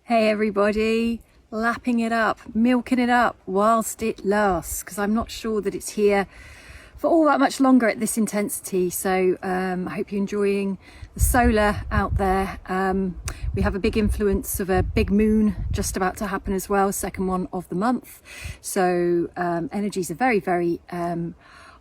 Hey everybody, lapping it up, milking it up whilst it lasts, because I'm not sure that it's here for all that much longer at this intensity. So I hope you're enjoying the solar out there. We have a big influence of a big moon just about to happen as well, second one of the month. So energies are very, very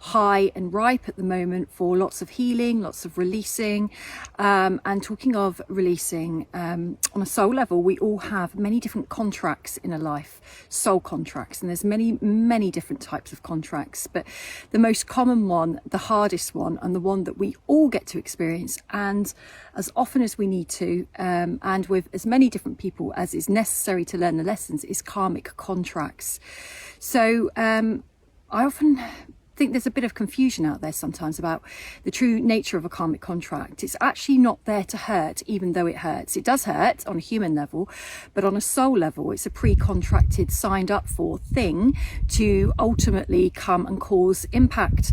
high and ripe at the moment for lots of healing, lots of releasing. And talking of releasing, on a soul level, we all have many different contracts in a life, soul contracts, and there's many different types of contracts, but the most common one, the hardest one, and the one that we all get to experience and as often as we need to, and with as many different people as is necessary to learn the lessons, is karmic contracts. So I often think there's a bit of confusion out there sometimes about the true nature of a karmic contract. It's actually not there to hurt, even though it hurts. It does hurt on a human level, but on a soul level, it's a pre-contracted, signed up for thing to ultimately come and cause impact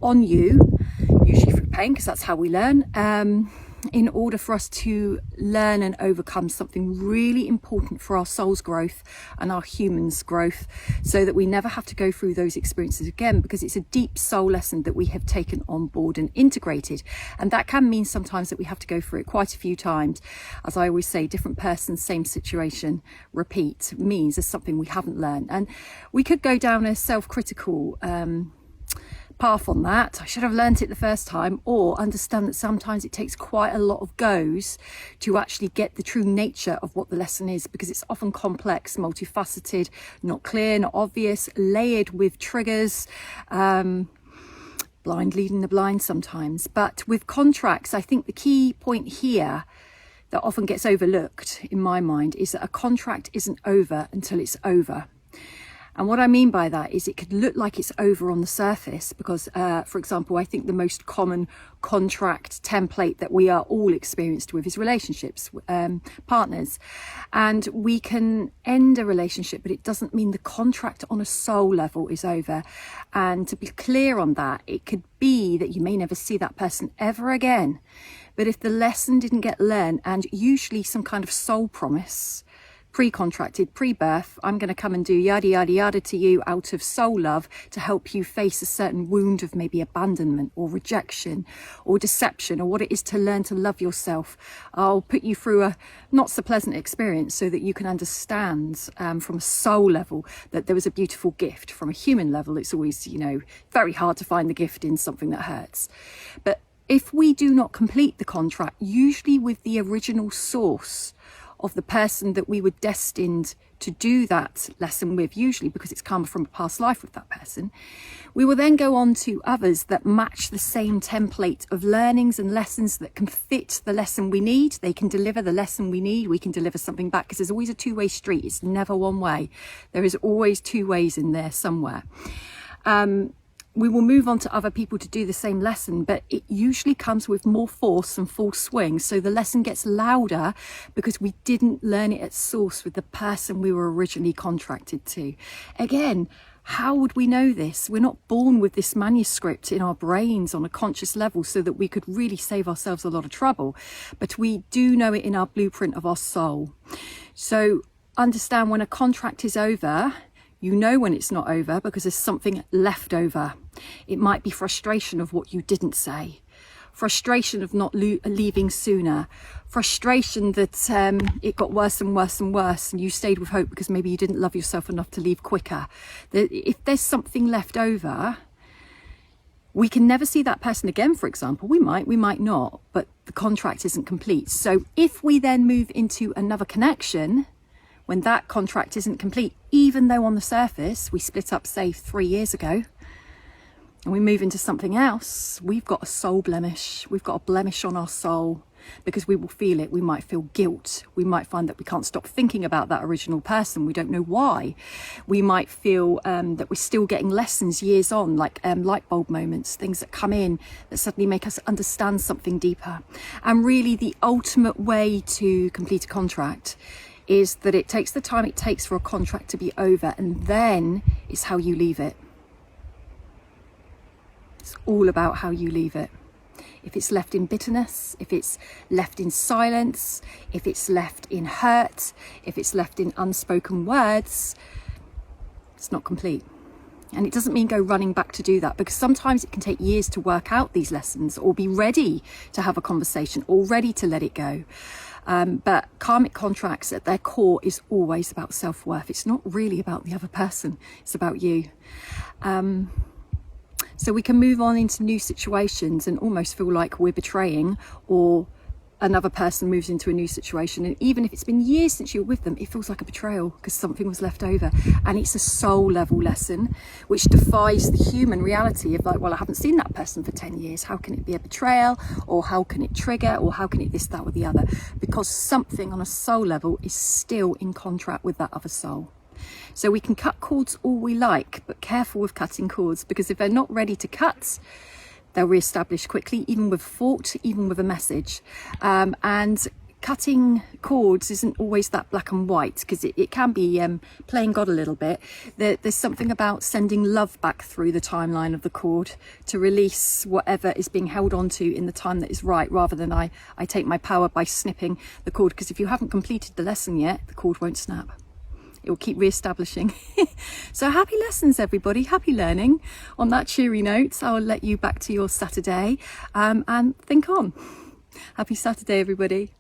on you, usually through pain, because that's how we learn, in order for us to learn and overcome something really important for our soul's growth and our humans' growth, so that we never have to go through those experiences again, because it's a deep soul lesson that we have taken on board and integrated. And that can mean sometimes that we have to go through it quite a few times. As I always say, different person, same situation, repeat means there's something we haven't learned. And we could go down a self-critical path on that. I should have learnt it the first time, or understand that sometimes it takes quite a lot of goes to actually get the true nature of what the lesson is, because it's often complex, multifaceted, not clear, not obvious, layered with triggers, blind leading the blind sometimes. But with contracts, I think the key point here that often gets overlooked in my mind is that a contract isn't over until it's over. And what I mean by that is it could look like it's over on the surface because, for example, I think the most common contract template that we are all experienced with is relationships, partners. And we can end a relationship, but it doesn't mean the contract on a soul level is over. And to be clear on that, it could be that you may never see that person ever again. But if the lesson didn't get learned, and usually some kind of soul promise, pre-contracted, pre-birth, I'm going to come and do yada yada yada to you out of soul love to help you face a certain wound of maybe abandonment or rejection or deception, or what it is to learn to love yourself. I'll put you through a not so pleasant experience so that you can understand from a soul level that there was a beautiful gift. From a human level, it's always, very hard to find the gift in something that hurts. But if we do not complete the contract, usually with the original source of the person that we were destined to do that lesson with, usually because it's come from a past life with that person, we will then go on to others that match the same template of learnings and lessons that can fit the lesson we need. They can deliver the lesson we need. We can deliver something back, because there's always a two-way street. It's never one way. There is always two ways in there somewhere. We will move on to other people to do the same lesson, but it usually comes with more force and full swing. So the lesson gets louder because we didn't learn it at source with the person we were originally contracted to. Again, how would we know this? We're not born with this manuscript in our brains on a conscious level so that we could really save ourselves a lot of trouble, but we do know it in our blueprint of our soul. So understand, when a contract is over, you know when it's not over because there's something left over. It might be frustration of what you didn't say, frustration of not leaving sooner, frustration that it got worse and worse and worse and you stayed with hope because maybe you didn't love yourself enough to leave quicker. If there's something left over, we can never see that person again, for example. We might not, but the contract isn't complete. So if we then move into another connection, when that contract isn't complete, even though on the surface we split up, say, 3 years ago, and we move into something else, we've got a soul blemish. We've got a blemish on our soul because we will feel it. We might feel guilt. We might find that we can't stop thinking about that original person. We don't know why. We might feel that we're still getting lessons years on, like light bulb moments, things that come in that suddenly make us understand something deeper. And really the ultimate way to complete a contract is that it takes the time it takes for a contract to be over, and then it's how you leave it. It's all about how you leave it. if it's left in bitterness, if it's left in silence, if it's left in hurt, if it's left in unspoken words, it's not complete. And it doesn't mean go running back to do that, because sometimes it can take years to work out these lessons or be ready to have a conversation or ready to let it go. But karmic contracts at their core is always about self-worth. It's not really about the other person, it's about you. So we can move on into new situations and almost feel like we're betraying, or another person moves into a new situation, and even if it's been years since you were with them, it feels like a betrayal because something was left over. And it's a soul level lesson which defies the human reality of like, well, I haven't seen that person for 10 years, how can it be a betrayal, or how can it trigger, or how can it this, that or the other? Because something on a soul level is still in contract with that other soul. So we can cut cords all we like, but careful with cutting cords, because if they're not ready to cut, they'll re-establish quickly, even with fault, even with a message. And cutting cords isn't always that black and white, because it can be playing God a little bit. There's something about sending love back through the timeline of the cord to release whatever is being held onto in the time that is right, rather than I take my power by snipping the cord, because if you haven't completed the lesson yet, the cord won't snap. It will keep re-establishing. So happy lessons, everybody. Happy learning. On that cheery note, I'll let you back to your Saturday and think on. Happy Saturday, everybody.